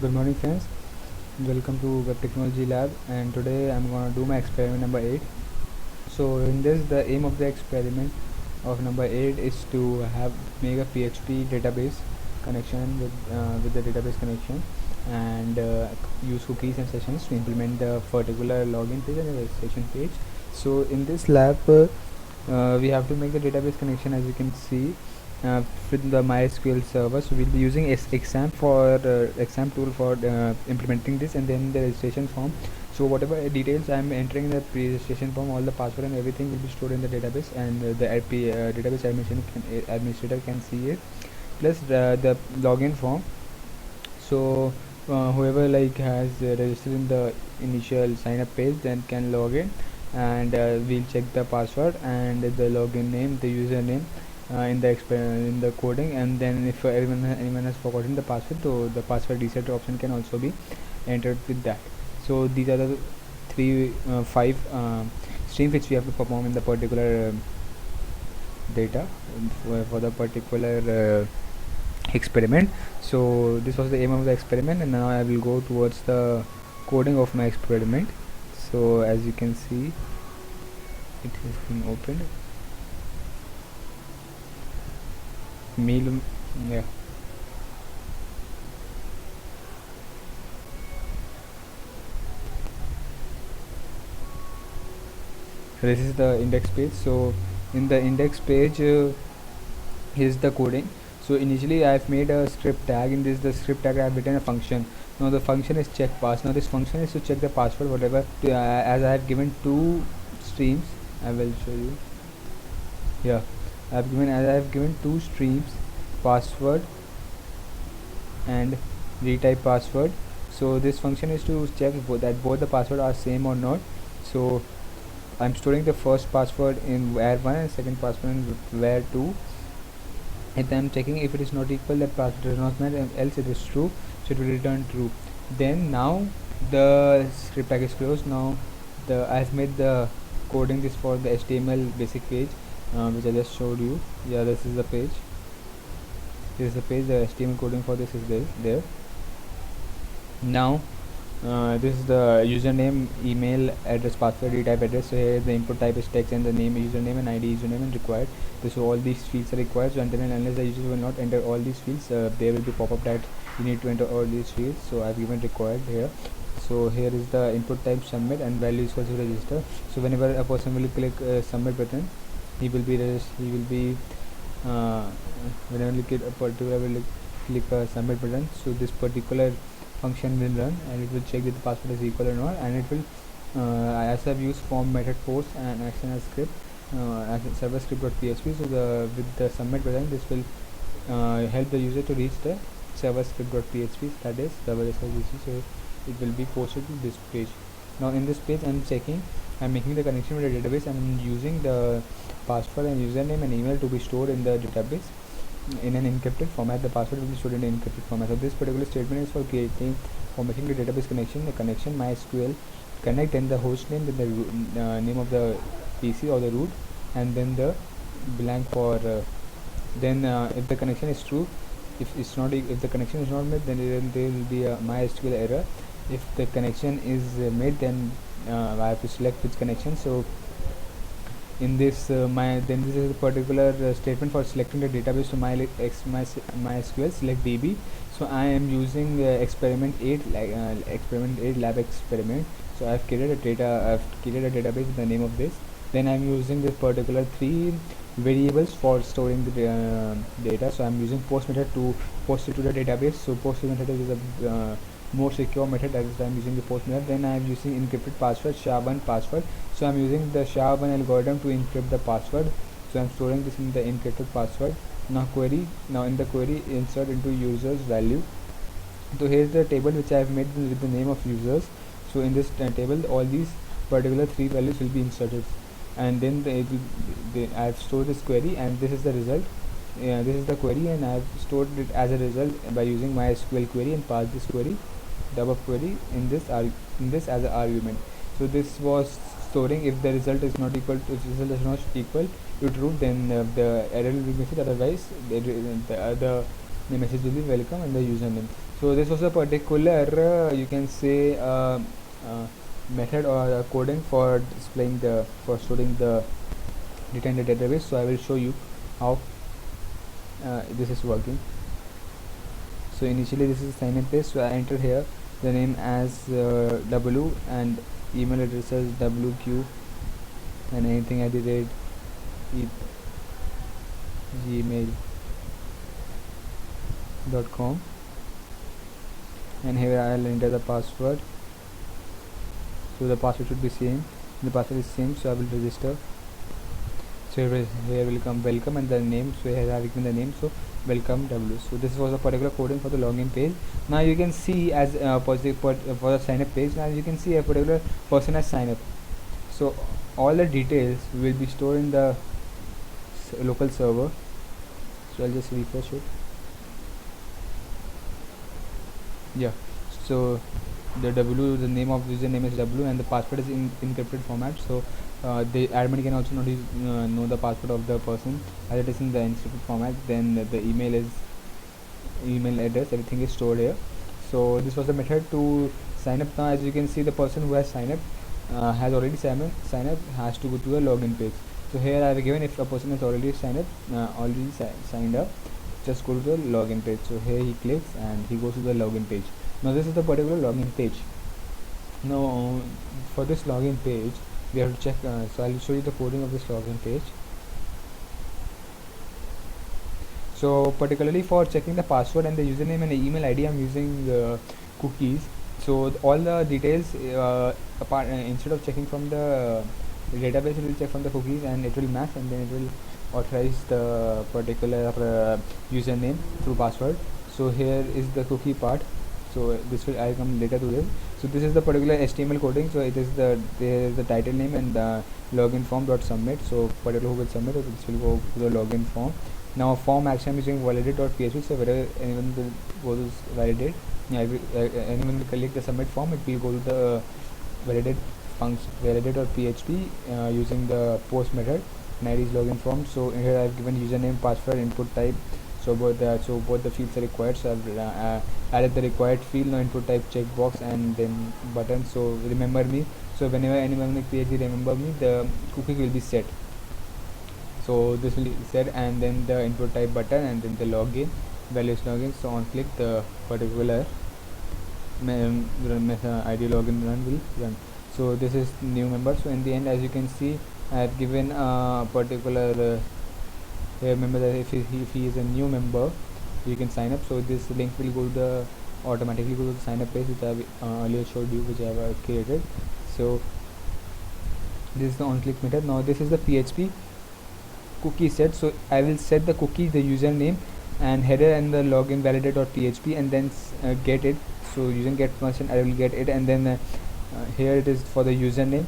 Good morning friends, welcome to Web Technology Lab, and today I'm going to do my experiment number 8. So in this, the aim of the experiment of number 8 is to have make a PHP database connection with the database connection, and use cookies and sessions to implement the particular login page and the registration page. So in this lab, we have to make the database connection, as you can see, with the MySQL server. So we'll be using exam tool for implementing this, and then the registration form. So whatever details I'm entering in the pre-registration form, all the password and everything will be stored in the database, and the database administrator can see it, plus the login form. So whoever has registered in the initial sign up page then can log in, and we'll check the password and the login name, the username, in the coding, and then if anyone has forgotten the password, so the password reset option can also be entered with that. So these are the five streams which we have to perform in the particular data for the particular experiment. So this was the aim of the experiment, and now I will go towards the coding of my experiment. So as you can see, it has been opened. Yeah. This is the index page. So in the index page, here's the coding. So initially I've made a script tag. In the script tag I've written a function. Now the function is check pass. Now this function is to check the password, whatever, as I have given two streams. I will show you. Yeah, I have given two streams, password and retype password. So this function is to check that both the password are same or not. So I'm storing the first password in var1 and second password in var2. And I'm checking if it is not equal, that password does not match, else it is true, so it will return true. Then now the script tag is closed. Now I've made the coding this for the HTML basic page, which I just showed you. Yeah, this is the page. This is the page. The HTML coding for this is there. Now this is the username, email address, password, retype address. So here the input type is text, and the name, username, and ID username is required. So all these fields are required. So until and unless the user will not enter all these fields, there will be pop-up that you need to enter all these fields. So I've given required here. So here is the input type submit, and value is also register. So whenever a person will click submit button, he will be whenever you click a particular click submit button, so this particular function will run, and it will check that the password is equal or not, and it will as I've used form method post and action as script as server script.php. So with the submit button, this will help the user to reach the server script.php, that is server SRVC. So it will be posted to this page. Now in this page I'm making the connection with the database, and I'm using the password and username and email to be stored in the database in an encrypted format. The password will be stored in an encrypted format. So this particular statement is for making the database connection. The connection MySQL connect, and the host name, then the name of the PC or the root, and then the blank for then if the connection is true. If the connection is not made, then there will be a MySQL error. If the connection is made, then I have to select which connection. So in this this is a particular statement for selecting the database to MySQL select DB. So I am using experiment 8 lab experiment. So I've created a database with the name of this. Then I'm using this particular three variables for storing the data. So I'm using post method to post it to the database. So post method is a more secure method, that is why I'm using the post method. Then I'm using encrypted password, SHA-1 password. So I'm using the SHA-1 algorithm to encrypt the password. So I'm storing this in the encrypted password. Now in the query, insert into users value. So here's the table which I have made with the name of users. So in this table, all these particular three values will be inserted, and then I have stored this query, and this is the result. This is the query, and I have stored it as a result by using MySQL query, and passed this query, the above query, in this as an argument. So this was storing if the result is not equal to true, then the error will be missed. Otherwise the the message will be welcome and the username. So this was a particular you can say method or coding for displaying the for storing the data in the database. So I will show you how this is working. So initially this is sign in page, so I enter here the name as W and email address as WQ and anything at the rate gmail.com, and here I'll enter the password. So the password should be same, the password is same, so I will register. So here will come welcome and the name, so here I have given the name, so welcome W. So this was a particular coding for the login page. Now you can see as for the sign up page, now you can see a particular person has signed up. So all the details will be stored in the local server. So I'll just refresh it. Yeah, so the name of username is W and the password is in encrypted format. So the admin can also not know the password of the person as it is in the encrypted format. Then the email address, everything is stored here. So this was the method to sign up. Now as you can see, the person who has signed up has already signed up, has to go to the login page. So here I have given, if a person has already signed up, signed up, just go to the login page. So here he clicks and he goes to the login page. Now this is the particular login page. Now for this login page we have to check, so I'll show you the coding of this login page. So particularly for checking the password and the username and the email ID, I'm using cookies. So all the details apart, instead of checking from the database, it will check from the cookies and it will match, and then it will authorize the particular username through password. So here is the cookie part. So this will, I'll come later to this. So this is the particular HTML coding. So it is there is the title name and the login form dot submit. So particular who will submit, this will go to the login form. Now form action I'm using validate.php. So wherever anyone will go to validate, anyone will click the submit form, it will go to the validate function validate.php using the post method and ID is login form. So here I've given username, password, input type. So both the fields are required. So I've added the required field, now input type checkbox and then button. So remember me. So whenever anyone will create the remember me, the cookie will be set. So this will be set, and then the input type button, and then the login value is login. So on click, the particular ID login run will run. So this is new member. So in the end, as you can see, I have given a particular remember that if he is a new member, you can sign up. So this link will go to the automatically go to the sign up page, which I have earlier showed you, which I have created. So this is the on click method. Now this is the PHP cookie set. So I will set the cookie, the username and header and the login validate.php, and then get it. So using get function, I will get it, and then here it is for the username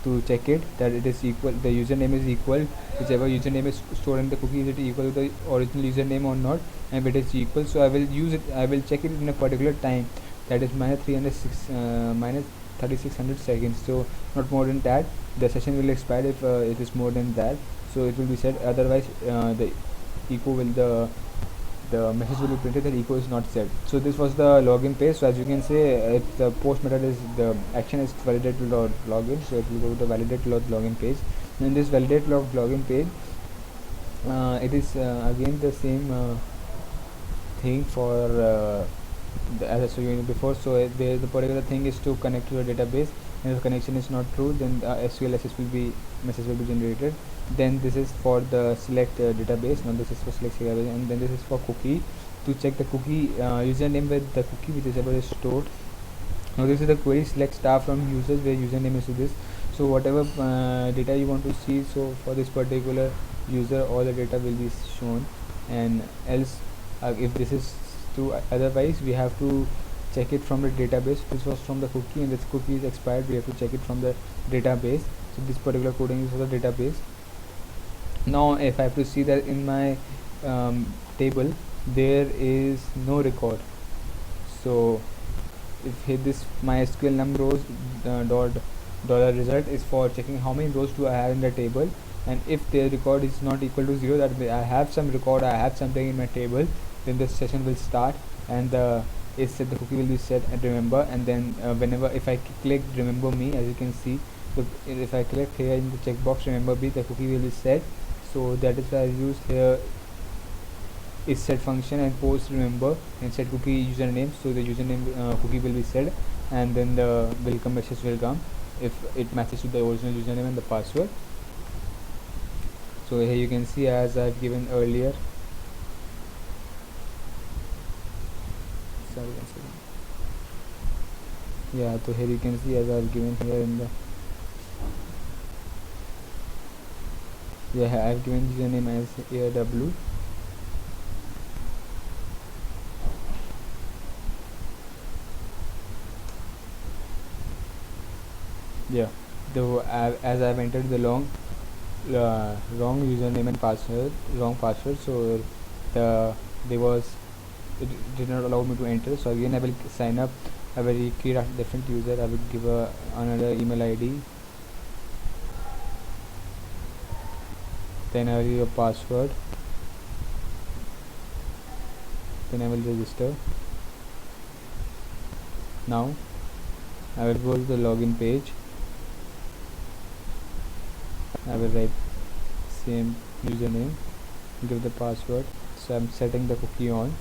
to check it that it is equal, the username is equal, whichever username is stored in the cookie, is it equal to the original username or not, and if it is equal, so I will check it in a particular time, that is minus 3600 seconds. So not more than that, the session will expire if it is more than that. So it will be set, otherwise the echo will the message will be printed that echo is not set. So this was the login page. So as you can see, if the post method is, the action is validate login, so it will go to the validate login page. And this validate login page, it is again the same thing for as I showed you before. So the particular thing is to connect to the database, and if connection is not true, then SQL message will be generated. Then this is for the select database. Now this is for select database, and then this is for cookie, to check the cookie username with the cookie which is ever stored. Now this is the query select star from users, where username is to this. So whatever data you want to see, so for this particular user all the data will be shown, and else if this is true, otherwise we have to check it from the database. This was from the cookie, and this cookie is expired, we have to check it from the database. So this particular coding is for the database. Now if I have to see that in my table there is no record, so if this MySQL num rows dot result is for checking how many rows do I have in the table, and if the record is not equal to 0, that I have some record, I have something in my table, then the session will start, and it said the cookie will be set and remember, and then whenever if I click remember me, as you can see, so if I click here in the checkbox remember me, the cookie will be set. So that is why I used here is set function and post remember and set cookie username. So the username cookie will be set, and then the welcome message will come if it matches to the original username and the password. So here you can see, as I've given earlier, sorry, one second. Yeah, so here you can see, as I've given here in the, yeah, I've given username as AW. Yeah, though as I've entered the wrong username and password, wrong password, so there was, it did not allow me to enter. So again I will sign up. I will create a different user. I will give another email ID, then I will give a password, then I will register. Now I will go to the login page. I will write same username, give the password. So I'm setting the cookie on.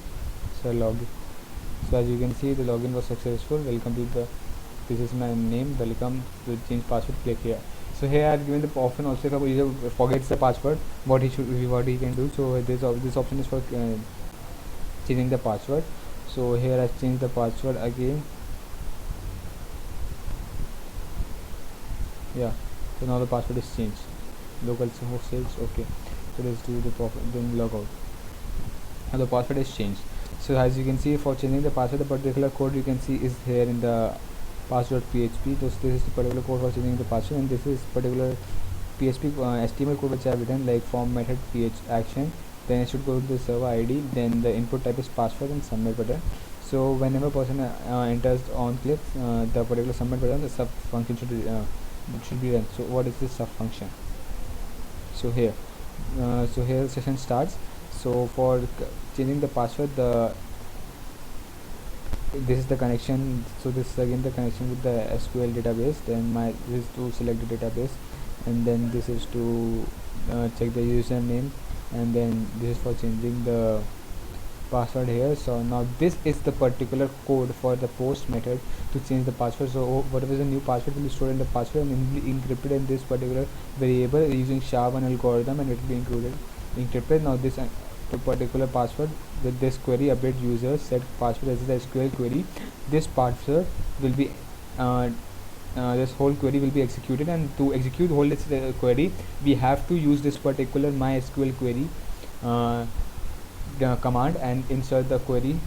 So login. So as you can see, the login was successful. Welcome to the, this is my name, welcome to change password, click here. So here I have given the option also, if a user forgets the password, what he can do. So this option is for changing the password. So here I change the password again. Yeah, so now the password is changed. Local host says okay. So let's do the then log out. Now the password is changed. So as you can see, for changing the password, the particular code you can see is here in the password PHP. This is the particular code for changing the password, and this is particular PHP HTML code which I have written, like form method ph action. Then it should go to the server ID. Then the input type is password and submit button. So whenever person enters on click the particular submit button, the sub function should be run. So what is this sub function? So here session starts. So for changing the password, this is the connection. So this is again the connection with the SQL database. Then this is to select the database, and then this is to check the username, and then this is for changing the password here. So now this is the particular code for the post method to change the password. So whatever is the new password will be stored in the password and will be encrypted in this particular variable using SHA-1 algorithm, and it will be encrypted. Now this particular password with this query update user set password as the SQL query, this password will be this whole query will be executed, and to execute whole this query we have to use this particular MySQL query command and insert the query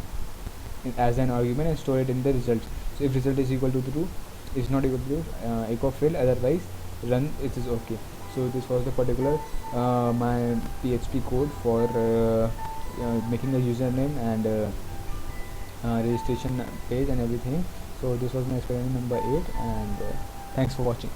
as an argument and store it in the result. So if result is equal to true, is not equal to true, echo fail, otherwise run, it is okay. So this was the particular my PHP code for making a username and registration page and everything. So this was my experiment number 8, and thanks for watching.